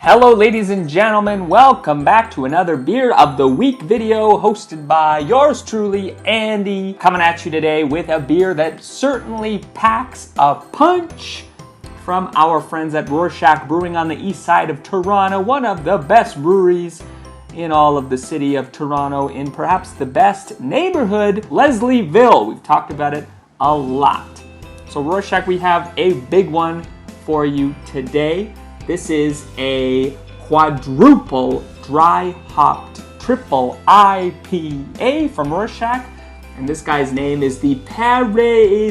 Hello ladies and gentlemen, welcome back to another Beer of the Week video hosted by yours truly, Andy, coming at you today with a beer that certainly packs a punch from our friends at Rorschach Brewing on the east side of Toronto, one of the best breweries in all of the city of Toronto, in perhaps the best neighborhood, Leslieville. We've talked about it a lot. So Rorschach, we have a big one for you today. This is a quadruple dry hopped triple IPA from Rorschach. And this guy's name is the Pareidolia.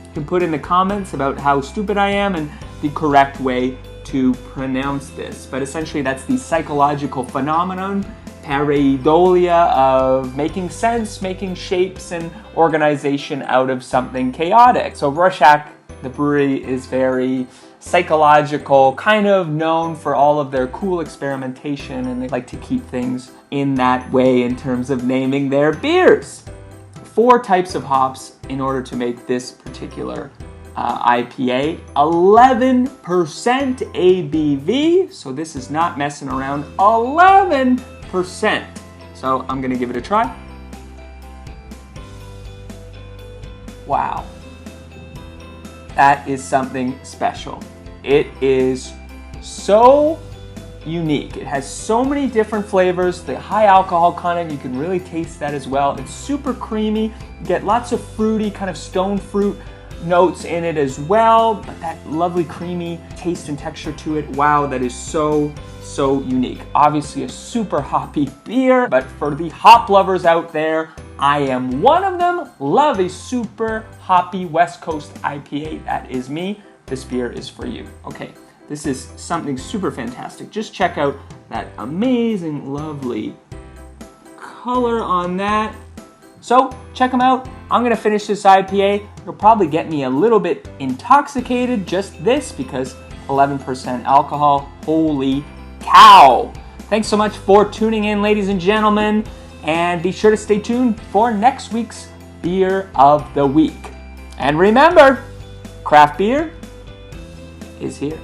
You can put in the comments about how stupid I am and the correct way to pronounce this. But essentially that's the psychological phenomenon, Pareidolia, of making sense, making shapes and organization out of something chaotic. So Rorschach, the brewery, is very psychological, kind of known for all of their cool experimentation, and they like to keep things in that way in terms of naming their beers. 4 types of hops in order to make this particular IPA. 11% ABV, so this is not messing around. 11%. So I'm gonna give it a try. Wow. That is something special. It is so unique. It has so many different flavors. The high alcohol content, you can really taste that as well. It's super creamy. You get lots of fruity, kind of stone fruit notes in it as well, but that lovely creamy taste and texture to it. Wow, that is so unique. Obviously a super hoppy beer, but for the hop lovers out there, I am one of them. Love a super hoppy West Coast IPA. That is me. This beer is for you. Okay, this is something super fantastic. Just check out that amazing, lovely color on that. So check them out. I'm gonna finish this IPA. It'll probably get me a little bit intoxicated, just this, because 11% alcohol. Holy cow. Thanks so much for tuning in, ladies and gentlemen. And be sure to stay tuned for next week's Beer of the Week. And remember, craft beer is here.